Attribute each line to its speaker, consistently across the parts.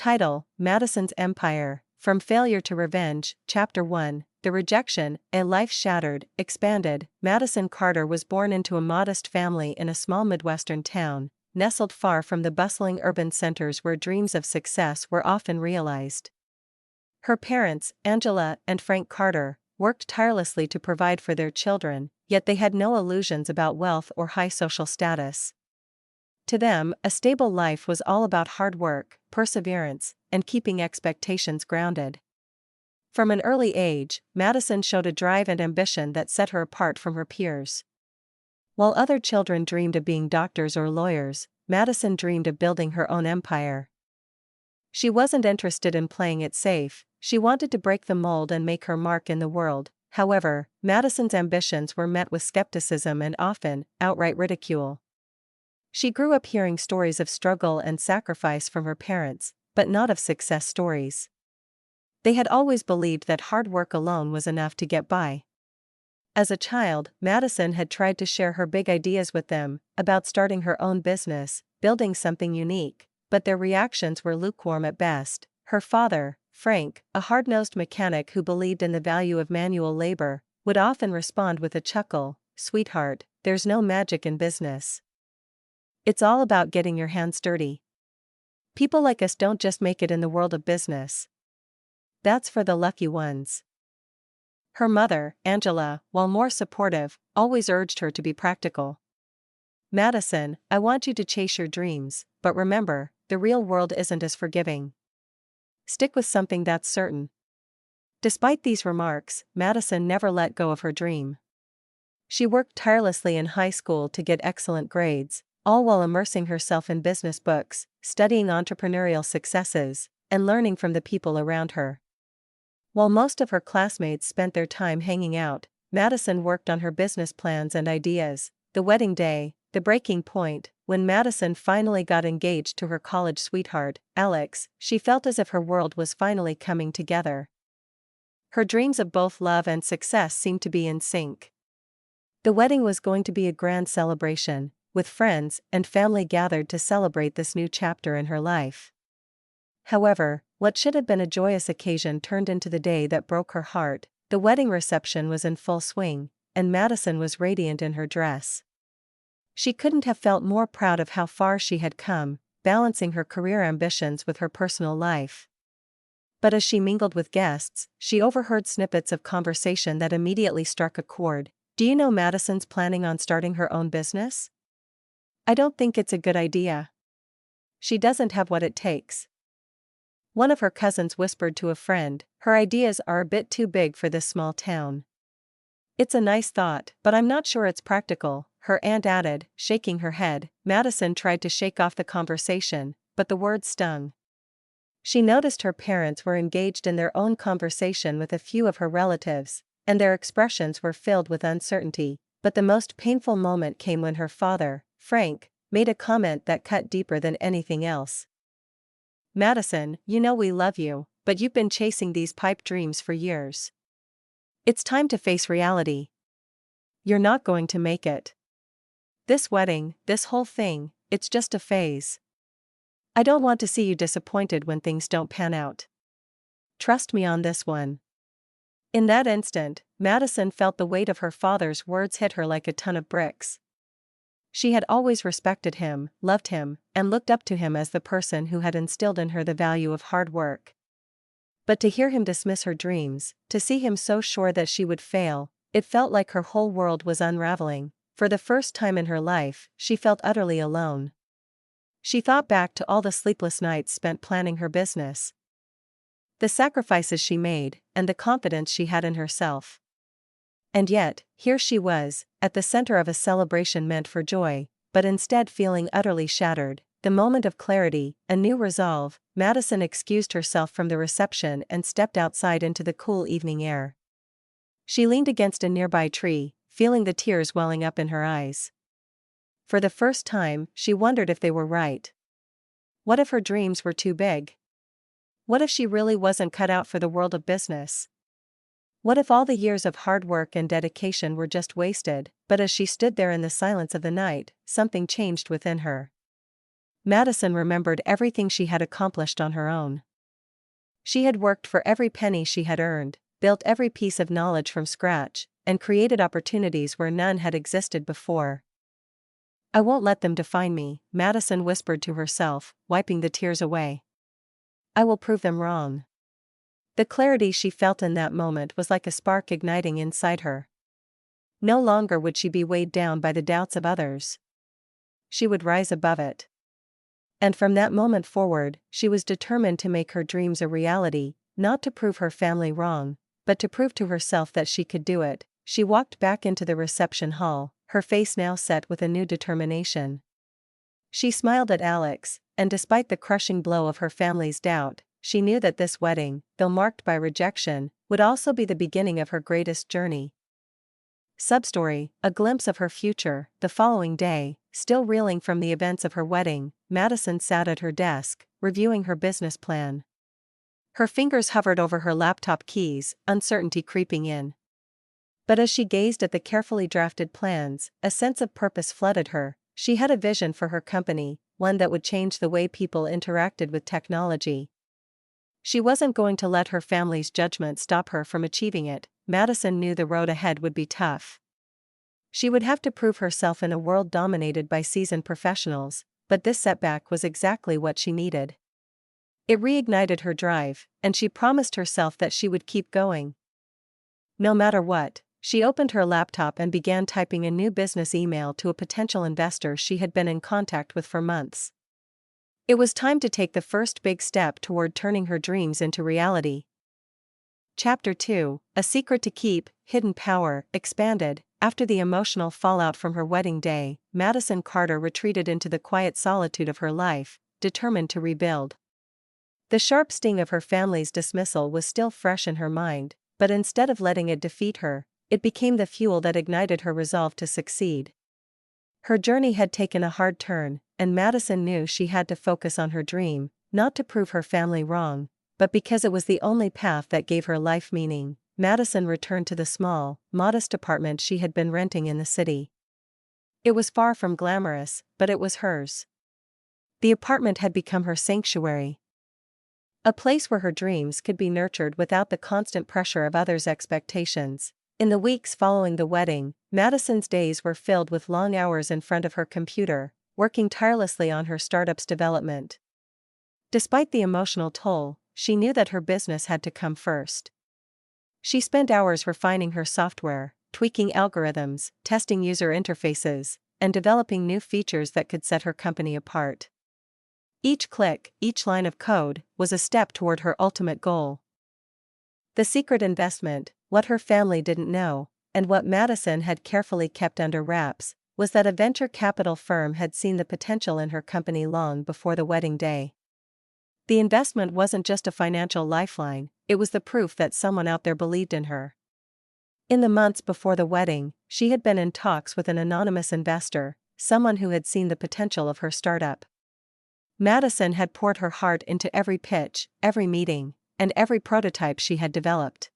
Speaker 1: Title: Madison's Empire, From Failure to Revenge, Chapter 1, The Rejection, A Life Shattered, Expanded. Madison Carter was born into a modest family in a small Midwestern town, nestled far from the bustling urban centers where dreams of success were often realized. Her parents, Angela and Frank Carter, worked tirelessly to provide for their children, yet they had no illusions about wealth or high social status. To them, a stable life was all about hard work, perseverance, and keeping expectations grounded. From an early age, Madison showed a drive and ambition that set her apart from her peers. While other children dreamed of being doctors or lawyers, Madison dreamed of building her own empire. She wasn't interested in playing it safe, she wanted to break the mold and make her mark in the world. However, Madison's ambitions were met with skepticism and often, outright ridicule. She grew up hearing stories of struggle and sacrifice from her parents, but not of success stories. They had always believed that hard work alone was enough to get by. As a child, Madison had tried to share her big ideas with them, about starting her own business, building something unique, but their reactions were lukewarm at best. Her father, Frank, a hard-nosed mechanic who believed in the value of manual labor, would often respond with a chuckle, "Sweetheart, there's no magic in business. It's all about getting your hands dirty. People like us don't just make it in the world of business. That's for the lucky ones." Her mother, Angela, while more supportive, always urged her to be practical. "Madison, I want you to chase your dreams, but remember, the real world isn't as forgiving. Stick with something that's certain." Despite these remarks, Madison never let go of her dream. She worked tirelessly in high school to get excellent grades, all while immersing herself in business books, studying entrepreneurial successes, and learning from the people around her. While most of her classmates spent their time hanging out, Madison worked on her business plans and ideas. The wedding day, the breaking point, when Madison finally got engaged to her college sweetheart, Alex, she felt as if her world was finally coming together. Her dreams of both love and success seemed to be in sync. The wedding was going to be a grand celebration, with friends and family gathered to celebrate this new chapter in her life. However, what should have been a joyous occasion turned into the day that broke her heart. The wedding reception was in full swing, and Madison was radiant in her dress. She couldn't have felt more proud of how far she had come, balancing her career ambitions with her personal life. But as she mingled with guests, she overheard snippets of conversation that immediately struck a chord. "Do you know Madison's planning on starting her own business? I don't think it's a good idea. She doesn't have what it takes." One of her cousins whispered to a friend, "Her ideas are a bit too big for this small town." "It's a nice thought, but I'm not sure it's practical," her aunt added, shaking her head. Madison tried to shake off the conversation, but the words stung. She noticed her parents were engaged in their own conversation with a few of her relatives, and their expressions were filled with uncertainty. But the most painful moment came when her father, Frank, made a comment that cut deeper than anything else. "Madison, you know we love you, but you've been chasing these pipe dreams for years. It's time to face reality. You're not going to make it. This wedding, this whole thing, it's just a phase. I don't want to see you disappointed when things don't pan out. Trust me on this one." In that instant, Madison felt the weight of her father's words hit her like a ton of bricks. She had always respected him, loved him, and looked up to him as the person who had instilled in her the value of hard work. But to hear him dismiss her dreams, to see him so sure that she would fail, it felt like her whole world was unraveling. For the first time in her life, she felt utterly alone. She thought back to all the sleepless nights spent planning her business, the sacrifices she made, and the confidence she had in herself. And yet, here she was, at the center of a celebration meant for joy, but instead feeling utterly shattered. The moment of clarity, a new resolve, Madison excused herself from the reception and stepped outside into the cool evening air. She leaned against a nearby tree, feeling the tears welling up in her eyes. For the first time, she wondered if they were right. What if her dreams were too big? What if she really wasn't cut out for the world of business? What if all the years of hard work and dedication were just wasted? But as she stood there in the silence of the night, something changed within her. Madison remembered everything she had accomplished on her own. She had worked for every penny she had earned, built every piece of knowledge from scratch, and created opportunities where none had existed before. "I won't let them define me," Madison whispered to herself, wiping the tears away. "I will prove them wrong." The clarity she felt in that moment was like a spark igniting inside her. No longer would she be weighed down by the doubts of others. She would rise above it. And from that moment forward, she was determined to make her dreams a reality, not to prove her family wrong, but to prove to herself that she could do it. She walked back into the reception hall, her face now set with a new determination. She smiled at Alex, and despite the crushing blow of her family's doubt, she knew that this wedding, though marked by rejection, would also be the beginning of her greatest journey. Substory, a glimpse of her future. The following day, still reeling from the events of her wedding, Madison sat at her desk, reviewing her business plan. Her fingers hovered over her laptop keys, uncertainty creeping in. But as she gazed at the carefully drafted plans, a sense of purpose flooded her. She had a vision for her company, one that would change the way people interacted with technology. She wasn't going to let her family's judgment stop her from achieving it. Madison knew the road ahead would be tough. She would have to prove herself in a world dominated by seasoned professionals, but this setback was exactly what she needed. It reignited her drive, and she promised herself that she would keep going. No matter what, she opened her laptop and began typing a new business email to a potential investor she had been in contact with for months. It was time to take the first big step toward turning her dreams into reality. Chapter 2, A Secret to Keep, Hidden Power, expanded. After the emotional fallout from her wedding day, Madison Carter retreated into the quiet solitude of her life, determined to rebuild. The sharp sting of her family's dismissal was still fresh in her mind, but instead of letting it defeat her, it became the fuel that ignited her resolve to succeed. Her journey had taken a hard turn, and Madison knew she had to focus on her dream, not to prove her family wrong, but because it was the only path that gave her life meaning. Madison returned to the small, modest apartment she had been renting in the city. It was far from glamorous, but it was hers. The apartment had become her sanctuary. A place where her dreams could be nurtured without the constant pressure of others' expectations. In the weeks following the wedding, Madison's days were filled with long hours in front of her computer, working tirelessly on her startup's development. Despite the emotional toll, she knew that her business had to come first. She spent hours refining her software, tweaking algorithms, testing user interfaces, and developing new features that could set her company apart. Each click, each line of code, was a step toward her ultimate goal. The secret investment, what her family didn't know, and what Madison had carefully kept under wraps, was that a venture capital firm had seen the potential in her company long before the wedding day. The investment wasn't just a financial lifeline, it was the proof that someone out there believed in her. In the months before the wedding, she had been in talks with an anonymous investor, someone who had seen the potential of her startup. Madison had poured her heart into every pitch, every meeting, and every prototype she had developed.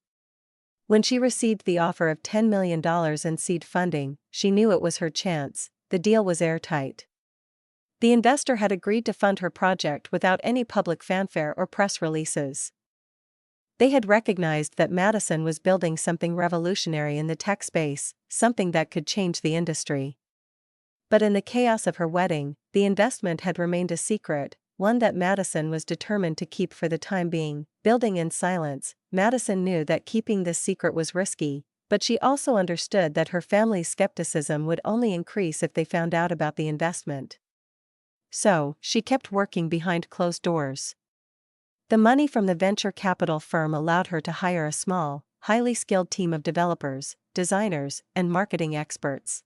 Speaker 1: When she received the offer of $10 million in seed funding, she knew it was her chance. The deal was airtight. The investor had agreed to fund her project without any public fanfare or press releases. They had recognized that Madison was building something revolutionary in the tech space, something that could change the industry. But in the chaos of her wedding, the investment had remained a secret, one that Madison was determined to keep for the time being. Building in silence, Madison knew that keeping this secret was risky, but she also understood that her family's skepticism would only increase if they found out about the investment. So, she kept working behind closed doors. The money from the venture capital firm allowed her to hire a small, highly skilled team of developers, designers, and marketing experts.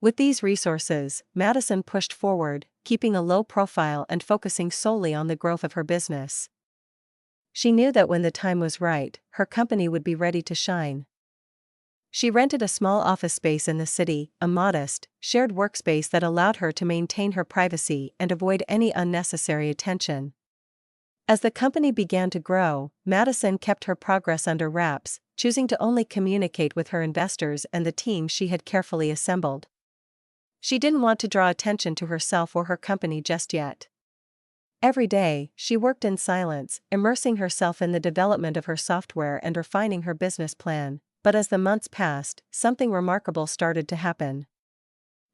Speaker 1: With these resources, Madison pushed forward, keeping a low profile and focusing solely on the growth of her business. She knew that when the time was right, her company would be ready to shine. She rented a small office space in the city, a modest, shared workspace that allowed her to maintain her privacy and avoid any unnecessary attention. As the company began to grow, Madison kept her progress under wraps, choosing to only communicate with her investors and the team she had carefully assembled. She didn't want to draw attention to herself or her company just yet. Every day, she worked in silence, immersing herself in the development of her software and refining her business plan. But as the months passed, something remarkable started to happen.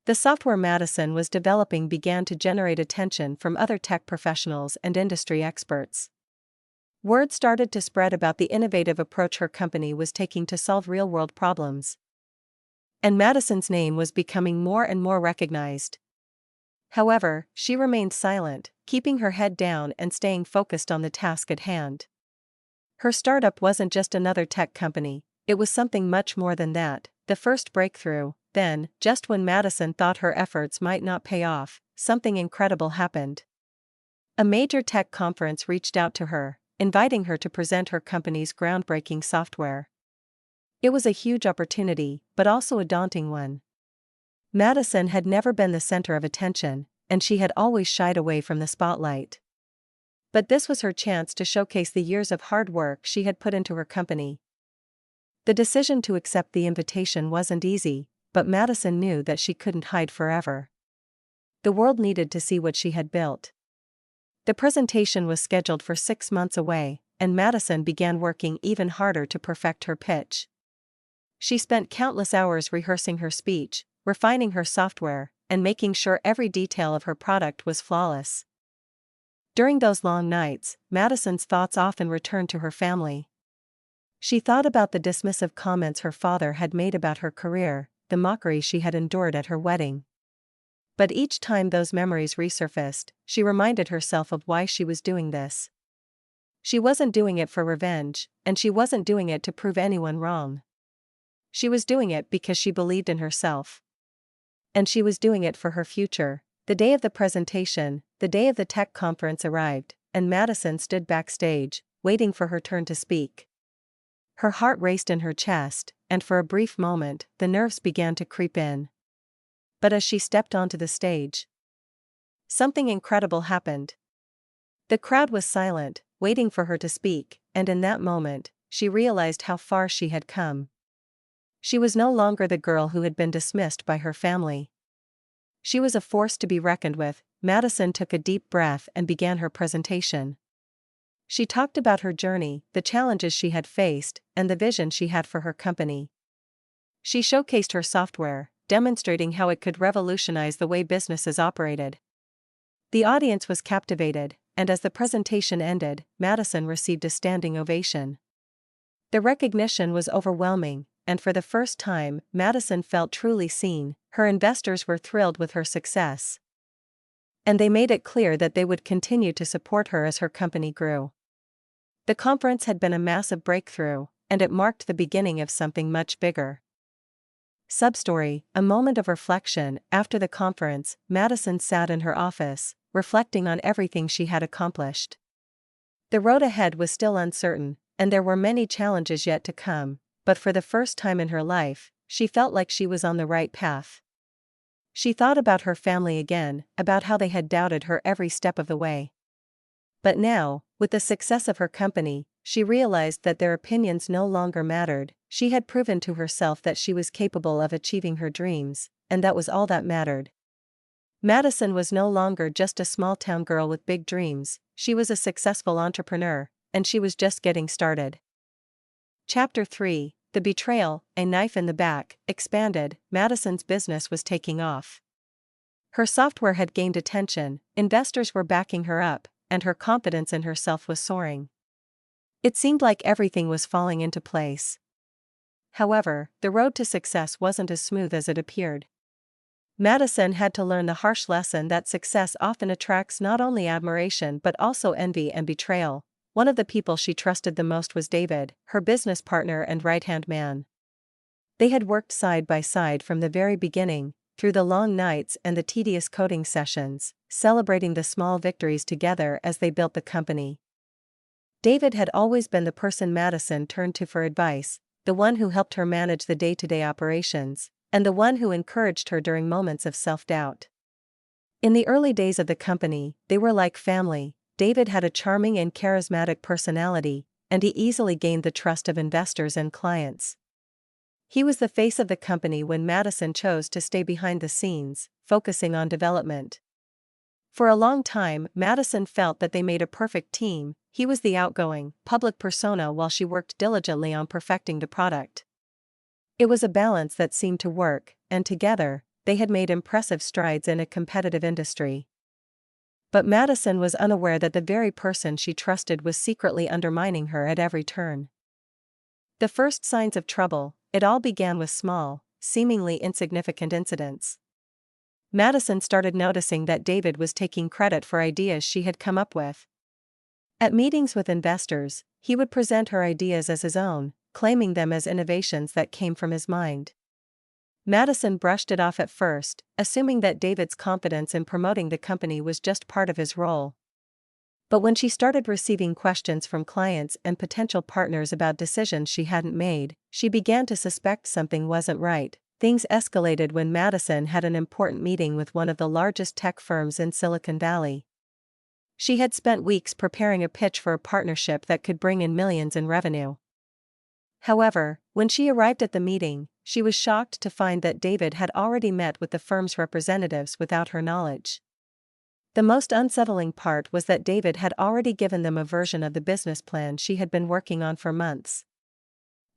Speaker 1: The software Madison was developing began to generate attention from other tech professionals and industry experts. Word started to spread about the innovative approach her company was taking to solve real-world problems. And Madison's name was becoming more and more recognized. However, she remained silent, keeping her head down and staying focused on the task at hand. Her startup wasn't just another tech company, it was something much more than that, the first breakthrough. Then, just when Madison thought her efforts might not pay off, something incredible happened. A major tech conference reached out to her, inviting her to present her company's groundbreaking software. It was a huge opportunity, but also a daunting one. Madison had never been the center of attention, and she had always shied away from the spotlight. But this was her chance to showcase the years of hard work she had put into her company. The decision to accept the invitation wasn't easy, but Madison knew that she couldn't hide forever. The world needed to see what she had built. The presentation was scheduled for 6 months away, and Madison began working even harder to perfect her pitch. She spent countless hours rehearsing her speech, refining her software, and making sure every detail of her product was flawless. During those long nights, Madison's thoughts often returned to her family. She thought about the dismissive comments her father had made about her career, the mockery she had endured at her wedding. But each time those memories resurfaced, she reminded herself of why she was doing this. She wasn't doing it for revenge, and she wasn't doing it to prove anyone wrong. She was doing it because she believed in herself. And she was doing it for her future. The day of the presentation, the day of the tech conference arrived, and Madison stood backstage, waiting for her turn to speak. Her heart raced in her chest, and for a brief moment, the nerves began to creep in. But as she stepped onto the stage, something incredible happened. The crowd was silent, waiting for her to speak, and in that moment, she realized how far she had come. She was no longer the girl who had been dismissed by her family. She was a force to be reckoned with. Madison took a deep breath and began her presentation. She talked about her journey, the challenges she had faced, and the vision she had for her company. She showcased her software, demonstrating how it could revolutionize the way businesses operated. The audience was captivated, and as the presentation ended, Madison received a standing ovation. The recognition was overwhelming, and for the first time, Madison felt truly seen. Her investors were thrilled with her success. And they made it clear that they would continue to support her as her company grew. The conference had been a massive breakthrough, and it marked the beginning of something much bigger. Substory: a moment of reflection. After the conference, Madison sat in her office, reflecting on everything she had accomplished. The road ahead was still uncertain, and there were many challenges yet to come, but for the first time in her life, she felt like she was on the right path. She thought about her family again, about how they had doubted her every step of the way. But now, with the success of her company, she realized that their opinions no longer mattered. She had proven to herself that she was capable of achieving her dreams, and that was all that mattered. Madison was no longer just a small-town girl with big dreams, she was a successful entrepreneur, and she was just getting started. Chapter 3: The Betrayal, a Knife in the Back. Expanded. Madison's business was taking off. Her software had gained attention, investors were backing her up, and her confidence in herself was soaring. It seemed like everything was falling into place. However, the road to success wasn't as smooth as it appeared. Madison had to learn the harsh lesson that success often attracts not only admiration but also envy and betrayal. One of the people she trusted the most was David, her business partner and right-hand man. They had worked side by side from the very beginning, through the long nights and the tedious coding sessions, celebrating the small victories together as they built the company. David had always been the person Madison turned to for advice, the one who helped her manage the day-to-day operations, and the one who encouraged her during moments of self-doubt. In the early days of the company, they were like family. David had a charming and charismatic personality, and he easily gained the trust of investors and clients. He was the face of the company when Madison chose to stay behind the scenes, focusing on development. For a long time, Madison felt that they made a perfect team. He was the outgoing, public persona while she worked diligently on perfecting the product. It was a balance that seemed to work, and together, they had made impressive strides in a competitive industry. But Madison was unaware that the very person she trusted was secretly undermining her at every turn. The first signs of trouble, it all began with small, seemingly insignificant incidents. Madison started noticing that David was taking credit for ideas she had come up with. At meetings with investors, he would present her ideas as his own, claiming them as innovations that came from his mind. Madison brushed it off at first, assuming that David's confidence in promoting the company was just part of his role. But when she started receiving questions from clients and potential partners about decisions she hadn't made, she began to suspect something wasn't right. Things escalated when Madison had an important meeting with one of the largest tech firms in Silicon Valley. She had spent weeks preparing a pitch for a partnership that could bring in millions in revenue. However, when she arrived at the meeting, she was shocked to find that David had already met with the firm's representatives without her knowledge. The most unsettling part was that David had already given them a version of the business plan she had been working on for months.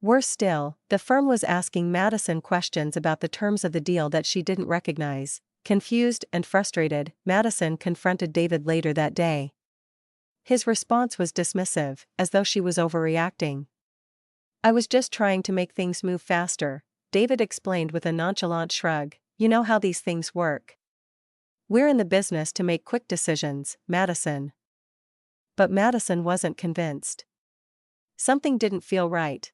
Speaker 1: Worse still, the firm was asking Madison questions about the terms of the deal that she didn't recognize. Confused and frustrated, Madison confronted David later that day. His response was dismissive, as though she was overreacting. "I was just trying to make things move faster," David explained with a nonchalant shrug. "You know how these things work. We're in the business to make quick decisions, Madison." But Madison wasn't convinced. Something didn't feel right.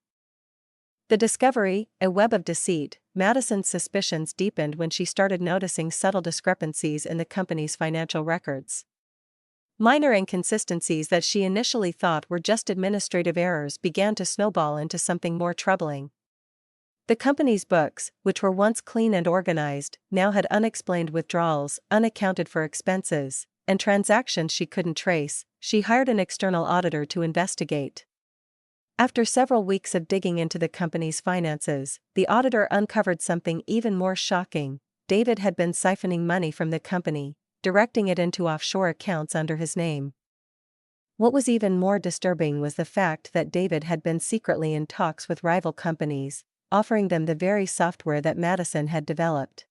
Speaker 1: The discovery, a web of deceit, Madison's suspicions deepened when she started noticing subtle discrepancies in the company's financial records. Minor inconsistencies that she initially thought were just administrative errors began to snowball into something more troubling. The company's books, which were once clean and organized, now had unexplained withdrawals, unaccounted for expenses, and transactions she couldn't trace. She hired an external auditor to investigate. After several weeks of digging into the company's finances, the auditor uncovered something even more shocking. David had been siphoning money from the company, directing it into offshore accounts under his name. What was even more disturbing was the fact that David had been secretly in talks with rival companies, offering them the very software that Madison had developed.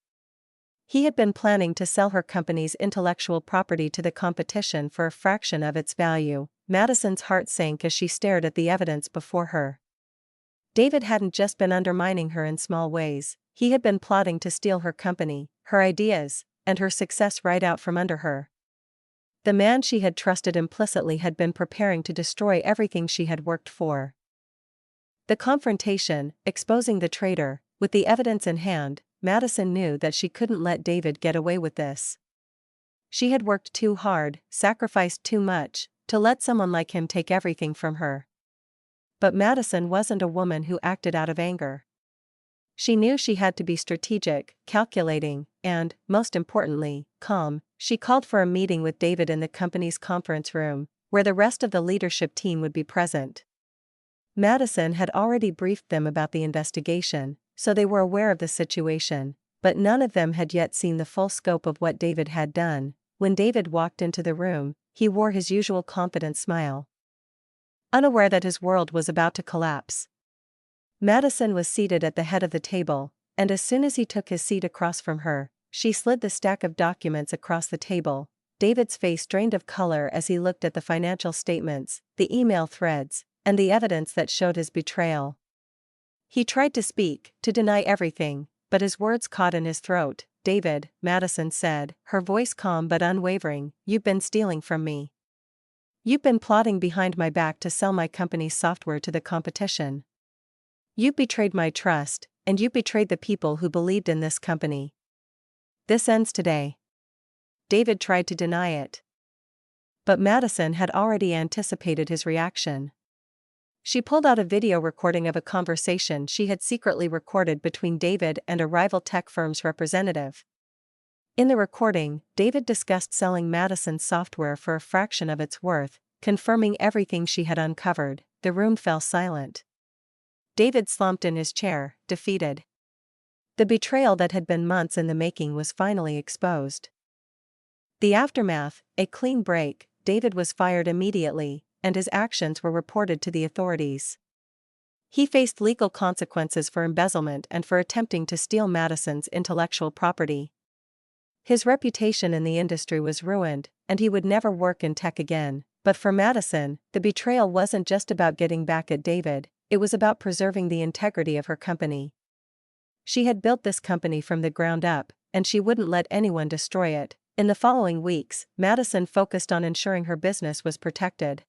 Speaker 1: He had been planning to sell her company's intellectual property to the competition for a fraction of its value. Madison's heart sank as she stared at the evidence before her. David hadn't just been undermining her in small ways, he had been plotting to steal her company, her ideas, and her success right out from under her. The man she had trusted implicitly had been preparing to destroy everything she had worked for. The confrontation, exposing the traitor, with the evidence in hand, Madison knew that she couldn't let David get away with this. She had worked too hard, sacrificed too much, to let someone like him take everything from her. But Madison wasn't a woman who acted out of anger. She knew she had to be strategic, calculating, and, most importantly, calm. She called for a meeting with David in the company's conference room, where the rest of the leadership team would be present. Madison had already briefed them about the investigation, so they were aware of the situation, but none of them had yet seen the full scope of what David had done. When David walked into the room, he wore his usual confident smile. Unaware that his world was about to collapse. Madison was seated at the head of the table, and as soon as he took his seat across from her, she slid the stack of documents across the table. David's face drained of color as he looked at the financial statements, the email threads, and the evidence that showed his betrayal. He tried to speak, to deny everything, but his words caught in his throat. "David," Madison said, her voice calm but unwavering, "you've been stealing from me. You've been plotting behind my back to sell my company's software to the competition. You betrayed my trust, and you betrayed the people who believed in this company. This ends today." David tried to deny it. But Madison had already anticipated his reaction. She pulled out a video recording of a conversation she had secretly recorded between David and a rival tech firm's representative. In the recording, David discussed selling Madison's software for a fraction of its worth, confirming everything she had uncovered. The room fell silent. David slumped in his chair, defeated. The betrayal that had been months in the making was finally exposed. The aftermath, a clean break. David was fired immediately, and his actions were reported to the authorities. He faced legal consequences for embezzlement and for attempting to steal Madison's intellectual property. His reputation in the industry was ruined, and he would never work in tech again. But for Madison, the betrayal wasn't just about getting back at David, it was about preserving the integrity of her company. She had built this company from the ground up, and she wouldn't let anyone destroy it. In the following weeks, Madison focused on ensuring her business was protected.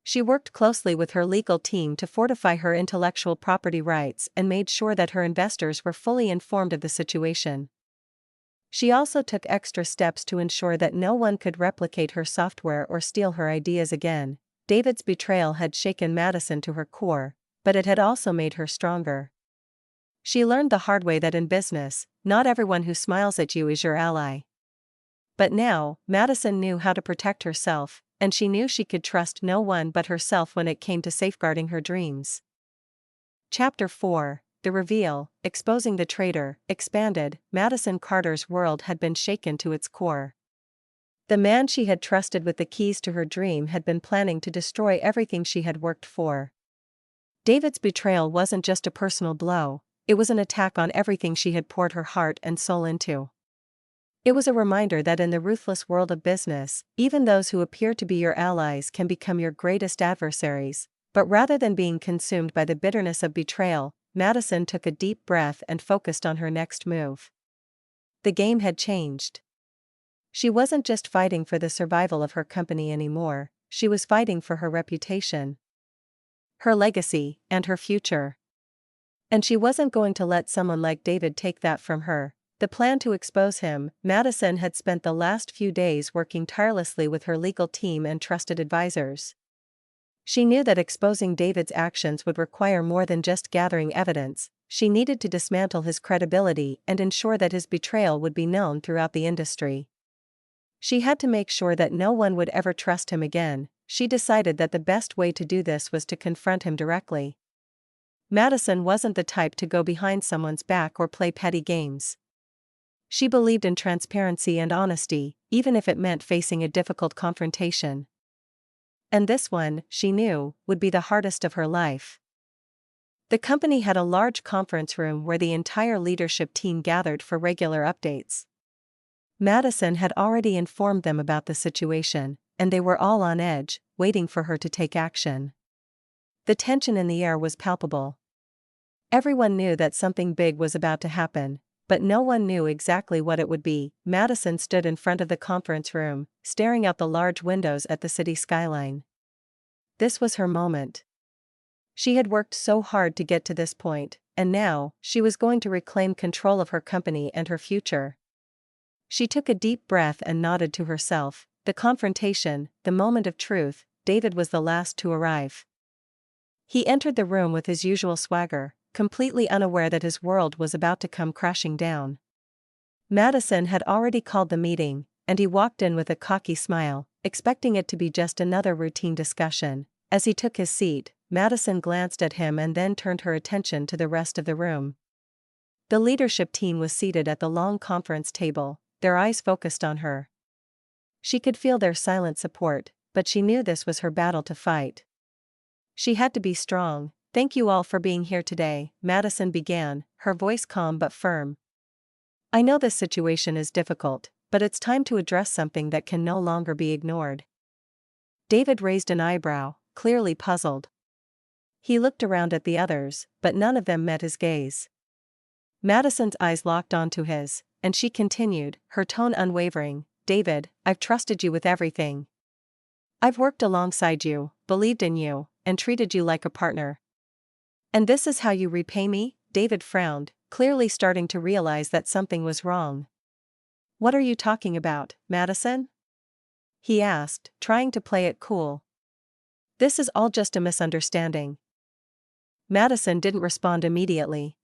Speaker 1: She worked closely with her legal team to fortify her intellectual property rights and made sure that her investors were fully informed of the situation. She also took extra steps to ensure that no one could replicate her software or steal her ideas again. David's betrayal had shaken Madison to her core, but it had also made her stronger. She learned the hard way that in business, not everyone who smiles at you is your ally. But now, Madison knew how to protect herself, and she knew she could trust no one but herself when it came to safeguarding her dreams. Chapter 4: The Reveal, Exposing the Traitor, expanded. Madison Carter's world had been shaken to its core. The man she had trusted with the keys to her dream had been planning to destroy everything she had worked for. David's betrayal wasn't just a personal blow, it was an attack on everything she had poured her heart and soul into. It was a reminder that in the ruthless world of business, even those who appear to be your allies can become your greatest adversaries. But rather than being consumed by the bitterness of betrayal, Madison took a deep breath and focused on her next move. The game had changed. She wasn't just fighting for the survival of her company anymore, she was fighting for her reputation, her legacy, and her future. And she wasn't going to let someone like David take that from her. The plan to expose him. Madison had spent the last few days working tirelessly with her legal team and trusted advisors. She knew that exposing David's actions would require more than just gathering evidence. She needed to dismantle his credibility and ensure that his betrayal would be known throughout the industry. She had to make sure that no one would ever trust him again. She decided that the best way to do this was to confront him directly. Madison wasn't the type to go behind someone's back or play petty games. She believed in transparency and honesty, even if it meant facing a difficult confrontation. And this one, she knew, would be the hardest of her life. The company had a large conference room where the entire leadership team gathered for regular updates. Madison had already informed them about the situation, and they were all on edge, waiting for her to take action. The tension in the air was palpable. Everyone knew that something big was about to happen, but no one knew exactly what it would be. Madison stood in front of the conference room, staring out the large windows at the city skyline. This was her moment. She had worked so hard to get to this point, and now, she was going to reclaim control of her company and her future. She took a deep breath and nodded to herself. The confrontation, the moment of truth. David was the last to arrive. He entered the room with his usual swagger, completely unaware that his world was about to come crashing down. Madison had already called the meeting, and he walked in with a cocky smile, expecting it to be just another routine discussion. As he took his seat, Madison glanced at him and then turned her attention to the rest of the room. The leadership team was seated at the long conference table, their eyes focused on her. She could feel their silent support, but she knew this was her battle to fight. She had to be strong. "Thank you all for being here today," Madison began, her voice calm but firm. "I know this situation is difficult, but it's time to address something that can no longer be ignored." David raised an eyebrow, clearly puzzled. He looked around at the others, but none of them met his gaze. Madison's eyes locked onto his, and she continued, her tone unwavering. "David, I've trusted you with everything. I've worked alongside you, believed in you, and treated you like a partner. And this is how you repay me?" David frowned, clearly starting to realize that something was wrong. "What are you talking about, Madison?" he asked, trying to play it cool. "This is all just a misunderstanding." Madison didn't respond immediately.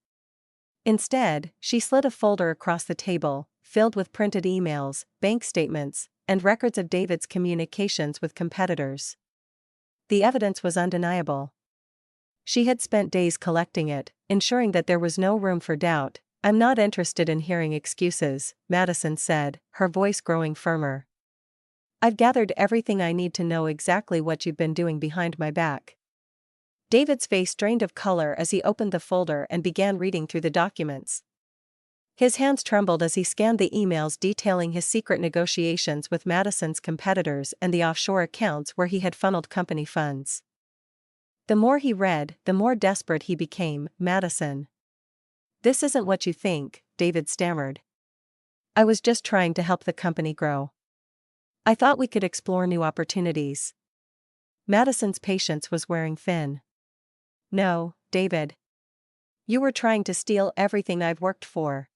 Speaker 1: Instead, she slid a folder across the table, filled with printed emails, bank statements, and records of David's communications with competitors. The evidence was undeniable. She had spent days collecting it, ensuring that there was no room for doubt. "I'm not interested in hearing excuses," Madison said, her voice growing firmer. "I've gathered everything I need to know exactly what you've been doing behind my back." David's face drained of color as he opened the folder and began reading through the documents. His hands trembled as he scanned the emails detailing his secret negotiations with Madison's competitors and the offshore accounts where he had funneled company funds. The more he read, the more desperate he became. "Madison. This isn't what you think," David stammered. "I was just trying to help the company grow. I thought we could explore new opportunities." Madison's patience was wearing thin. "No, David. You were trying to steal everything I've worked for.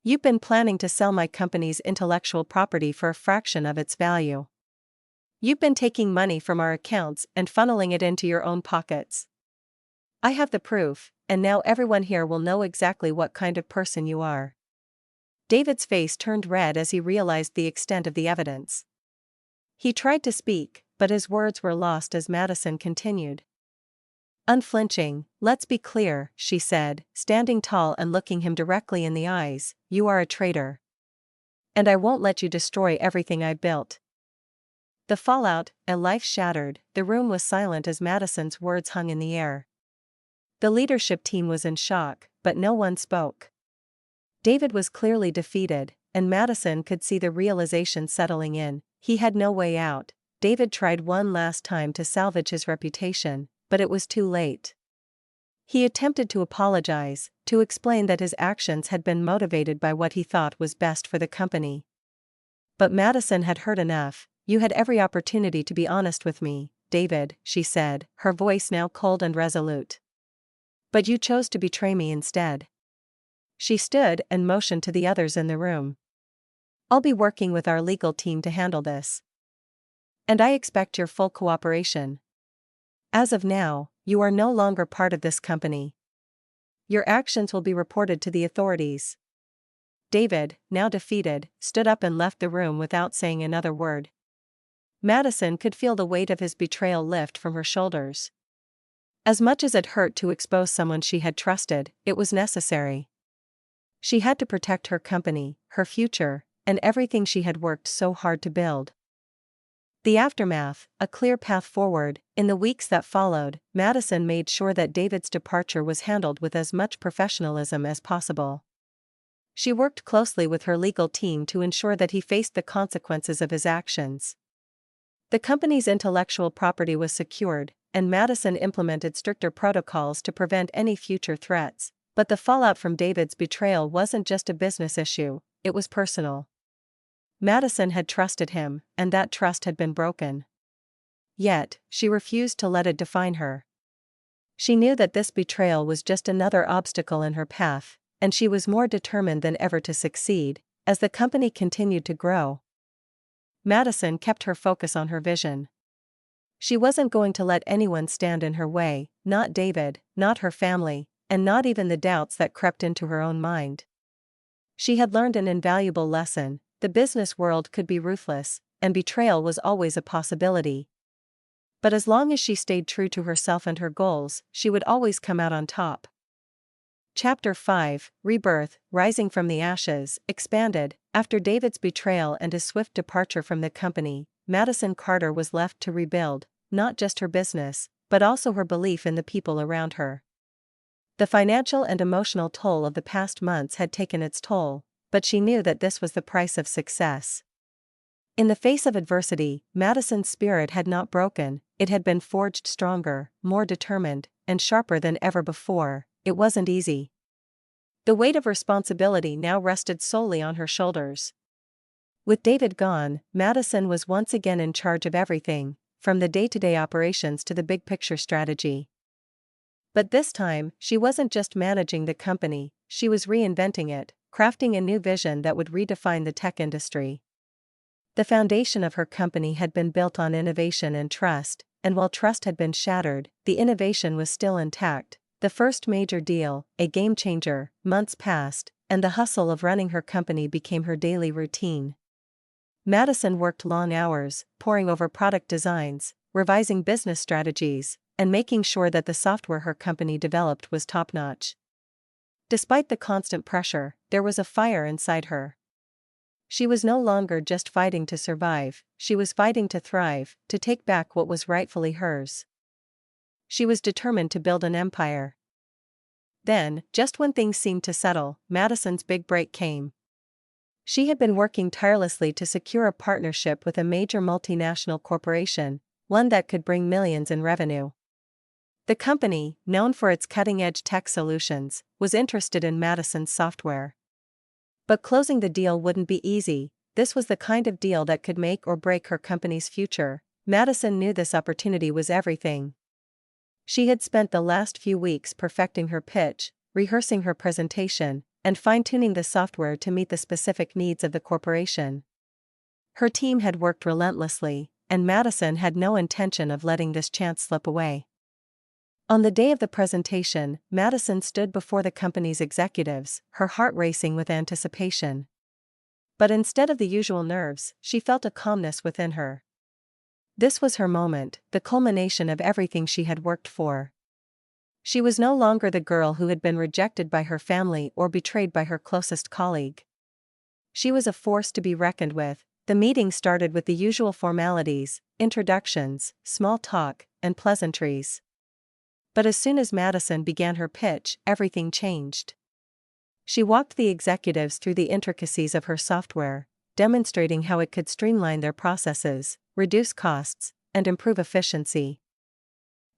Speaker 1: You've been planning to sell my company's intellectual property for a fraction of its value. You've been taking money from our accounts and funneling it into your own pockets. I have the proof, and now everyone here will know exactly what kind of person you are." David's face turned red as he realized the extent of the evidence. He tried to speak, but his words were lost as Madison continued. Unflinching, "Let's be clear," she said, standing tall and looking him directly in the eyes, "you are a traitor. And I won't let you destroy everything I built." The fallout, a life shattered. The room was silent as Madison's words hung in the air. The leadership team was in shock, but no one spoke. David was clearly defeated, and Madison could see the realization settling in. He had no way out. David tried one last time to salvage his reputation, but it was too late. He attempted to apologize, to explain that his actions had been motivated by what he thought was best for the company. But Madison had heard enough. "You had every opportunity to be honest with me, David," she said, her voice now cold and resolute. "But you chose to betray me instead." She stood and motioned to the others in the room. "I'll be working with our legal team to handle this. And I expect your full cooperation. As of now, you are no longer part of this company. Your actions will be reported to the authorities." David, now defeated, stood up and left the room without saying another word. Madison could feel the weight of his betrayal lift from her shoulders. As much as it hurt to expose someone she had trusted, it was necessary. She had to protect her company, her future, and everything she had worked so hard to build. The aftermath, a clear path forward. In the weeks that followed, Madison made sure that David's departure was handled with as much professionalism as possible. She worked closely with her legal team to ensure that he faced the consequences of his actions. The company's intellectual property was secured, and Madison implemented stricter protocols to prevent any future threats. But the fallout from David's betrayal wasn't just a business issue, it was personal. Madison had trusted him, and that trust had been broken. Yet, she refused to let it define her. She knew that this betrayal was just another obstacle in her path, and she was more determined than ever to succeed. As the company continued to grow, Madison kept her focus on her vision. She wasn't going to let anyone stand in her way, not David, not her family, and not even the doubts that crept into her own mind. She had learned an invaluable lesson: the business world could be ruthless, and betrayal was always a possibility. But as long as she stayed true to herself and her goals, she would always come out on top. Chapter 5, Rebirth, Rising from the Ashes, expanded. After David's betrayal and his swift departure from the company, Madison Carter was left to rebuild, not just her business, but also her belief in the people around her. The financial and emotional toll of the past months had taken its toll, but she knew that this was the price of success. In the face of adversity, Madison's spirit had not broken, it had been forged stronger, more determined, and sharper than ever before. It wasn't easy. The weight of responsibility now rested solely on her shoulders. With David gone, Madison was once again in charge of everything, from the day-to-day operations to the big-picture strategy. But this time, she wasn't just managing the company, she was reinventing it, crafting a new vision that would redefine the tech industry. The foundation of her company had been built on innovation and trust, and while trust had been shattered, the innovation was still intact. The first major deal, a game-changer, months passed, and the hustle of running her company became her daily routine. Madison worked long hours, poring over product designs, revising business strategies, and making sure that the software her company developed was top-notch. Despite the constant pressure, there was a fire inside her. She was no longer just fighting to survive, she was fighting to thrive, to take back what was rightfully hers. She was determined to build an empire. Then, just when things seemed to settle, Madison's big break came. She had been working tirelessly to secure a partnership with a major multinational corporation, one that could bring millions in revenue. The company, known for its cutting-edge tech solutions, was interested in Madison's software. But closing the deal wouldn't be easy. This was the kind of deal that could make or break her company's future. Madison knew this opportunity was everything. She had spent the last few weeks perfecting her pitch, rehearsing her presentation, and fine-tuning the software to meet the specific needs of the corporation. Her team had worked relentlessly, and Madison had no intention of letting this chance slip away. On the day of the presentation, Madison stood before the company's executives, her heart racing with anticipation. But instead of the usual nerves, she felt a calmness within her. This was her moment, the culmination of everything she had worked for. She was no longer the girl who had been rejected by her family or betrayed by her closest colleague. She was a force to be reckoned with. The meeting started with the usual formalities, introductions, small talk, and pleasantries. But as soon as Madison began her pitch, everything changed. She walked the executives through the intricacies of her software, demonstrating how it could streamline their processes, reduce costs, and improve efficiency.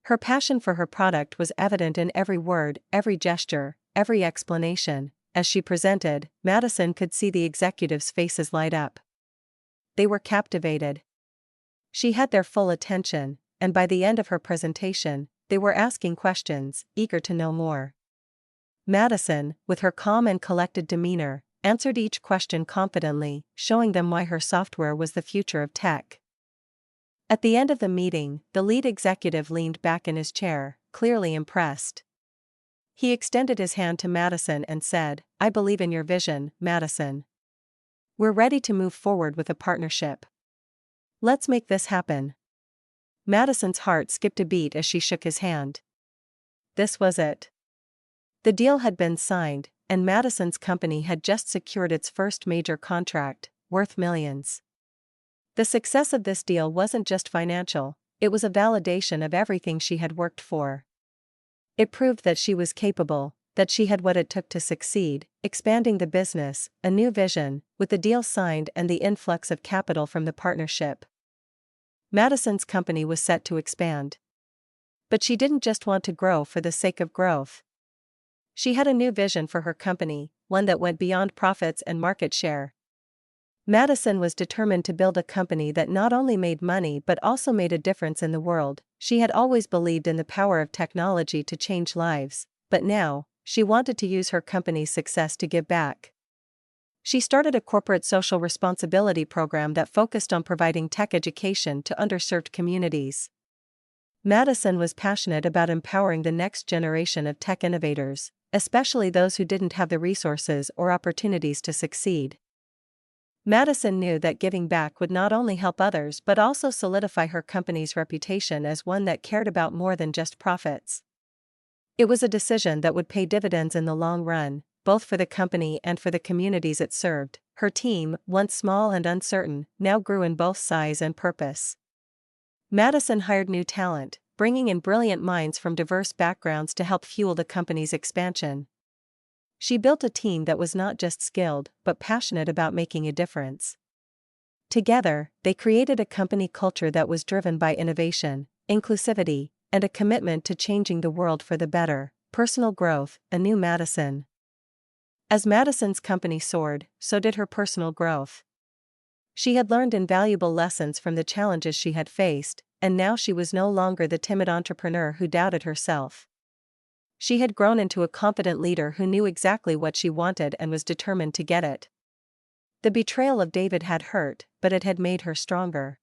Speaker 1: Her passion for her product was evident in every word, every gesture, every explanation. As she presented, Madison could see the executives' faces light up. They were captivated. She had their full attention, and by the end of her presentation, they were asking questions, eager to know more. Madison, with her calm and collected demeanor, answered each question confidently, showing them why her software was the future of tech. At the end of the meeting, the lead executive leaned back in his chair, clearly impressed. He extended his hand to Madison and said, "I believe in your vision, Madison. We're ready to move forward with a partnership. Let's make this happen." Madison's heart skipped a beat as she shook his hand. This was it. The deal had been signed, and Madison's company had just secured its first major contract, worth millions. The success of this deal wasn't just financial, it was a validation of everything she had worked for. It proved that she was capable, that she had what it took to succeed, expanding the business, a new vision. With the deal signed and the influx of capital from the partnership, Madison's company was set to expand. But she didn't just want to grow for the sake of growth. She had a new vision for her company, one that went beyond profits and market share. Madison was determined to build a company that not only made money but also made a difference in the world. She had always believed in the power of technology to change lives, but now, she wanted to use her company's success to give back. She started a corporate social responsibility program that focused on providing tech education to underserved communities. Madison was passionate about empowering the next generation of tech innovators, especially those who didn't have the resources or opportunities to succeed. Madison knew that giving back would not only help others but also solidify her company's reputation as one that cared about more than just profits. It was a decision that would pay dividends in the long run, both for the company and for the communities it served. Her team, once small and uncertain, now grew in both size and purpose. Madison hired new talent, bringing in brilliant minds from diverse backgrounds to help fuel the company's expansion. She built a team that was not just skilled but passionate about making a difference. Together, they created a company culture that was driven by innovation, inclusivity, and a commitment to changing the world for the better. Personal growth, a new Madison. As Madison's company soared, so did her personal growth. She had learned invaluable lessons from the challenges she had faced, and now she was no longer the timid entrepreneur who doubted herself. She had grown into a confident leader who knew exactly what she wanted and was determined to get it. The betrayal of David had hurt, but it had made her stronger.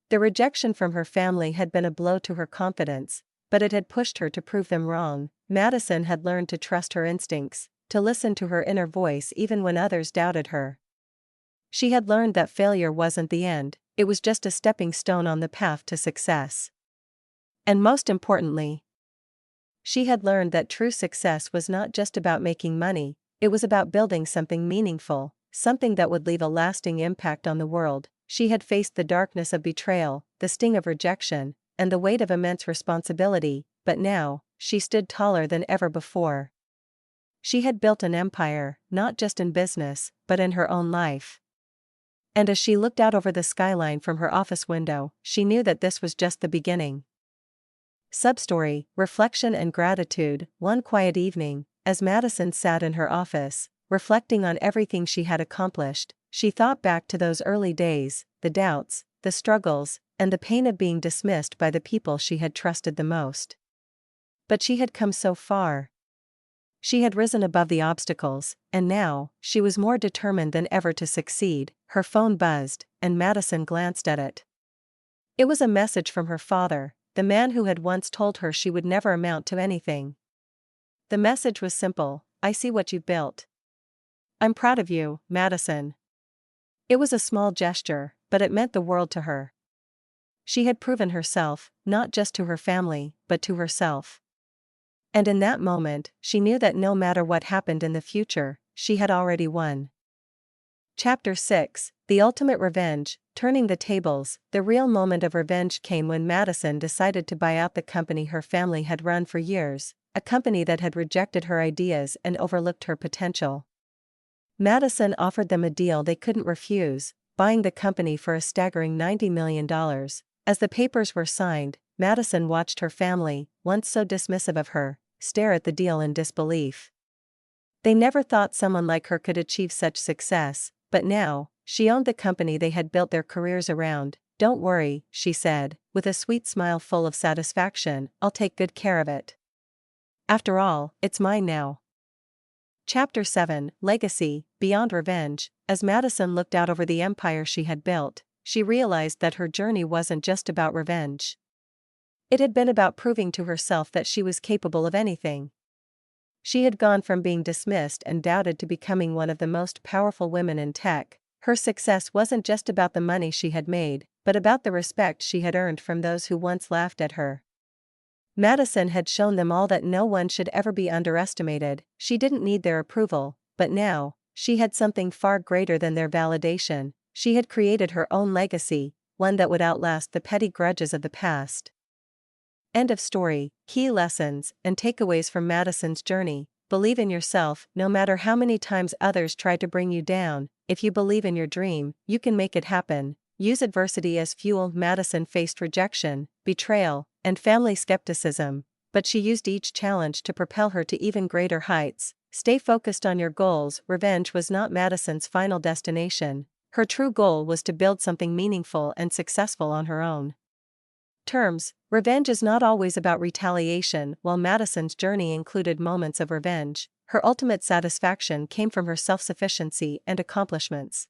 Speaker 1: The rejection from her family had been a blow to her confidence, but it had pushed her to prove them wrong. Madison had learned to trust her instincts, to listen to her inner voice even when others doubted her. She had learned that failure wasn't the end, it was just a stepping stone on the path to success. And most importantly, she had learned that true success was not just about making money, it was about building something meaningful, something that would leave a lasting impact on the world. She had faced the darkness of betrayal, the sting of rejection, and the weight of immense responsibility, but now, she stood taller than ever before. She had built an empire, not just in business, but in her own life. And as she looked out over the skyline from her office window, she knew that this was just the beginning. Substory, Reflection and Gratitude. One quiet evening, as Madison sat in her office, reflecting on everything she had accomplished, she thought back to those early days, the doubts, the struggles, and the pain of being dismissed by the people she had trusted the most. But she had come so far. She had risen above the obstacles, and now, she was more determined than ever to succeed. Her phone buzzed, and Madison glanced at it. It was a message from her father, the man who had once told her she would never amount to anything. The message was simple: "I see what you've built. I'm proud of you, Madison." It was a small gesture, but it meant the world to her. She had proven herself, not just to her family, but to herself. And in that moment, she knew that no matter what happened in the future, she had already won. Chapter 6, The Ultimate Revenge, Turning the Tables. The real moment of revenge came when Madison decided to buy out the company her family had run for years, a company that had rejected her ideas and overlooked her potential. Madison offered them a deal they couldn't refuse, buying the company for a staggering $90 million. As the papers were signed, Madison watched her family, once so dismissive of her, stare at the deal in disbelief. They never thought someone like her could achieve such success, but now, she owned the company they had built their careers around. "Don't worry," she said, with a sweet smile full of satisfaction, "I'll take good care of it. After all, it's mine now." Chapter 7, Legacy, Beyond Revenge. As Madison looked out over the empire she had built, she realized that her journey wasn't just about revenge. It had been about proving to herself that she was capable of anything. She had gone from being dismissed and doubted to becoming one of the most powerful women in tech. Her success wasn't just about the money she had made, but about the respect she had earned from those who once laughed at her. Madison had shown them all that no one should ever be underestimated. She didn't need their approval, but now, she had something far greater than their validation. She had created her own legacy, one that would outlast the petty grudges of the past. End of story. Key lessons and takeaways from Madison's journey. Believe in yourself, no matter how many times others try to bring you down. If you believe in your dream, you can make it happen. Use adversity as fuel. Madison faced rejection, betrayal, and family skepticism, but she used each challenge to propel her to even greater heights. Stay focused on your goals. Revenge was not Madison's final destination. Her true goal was to build something meaningful and successful on her own terms. Revenge is not always about retaliation. While Madison's journey included moments of revenge, her ultimate satisfaction came from her self-sufficiency and accomplishments.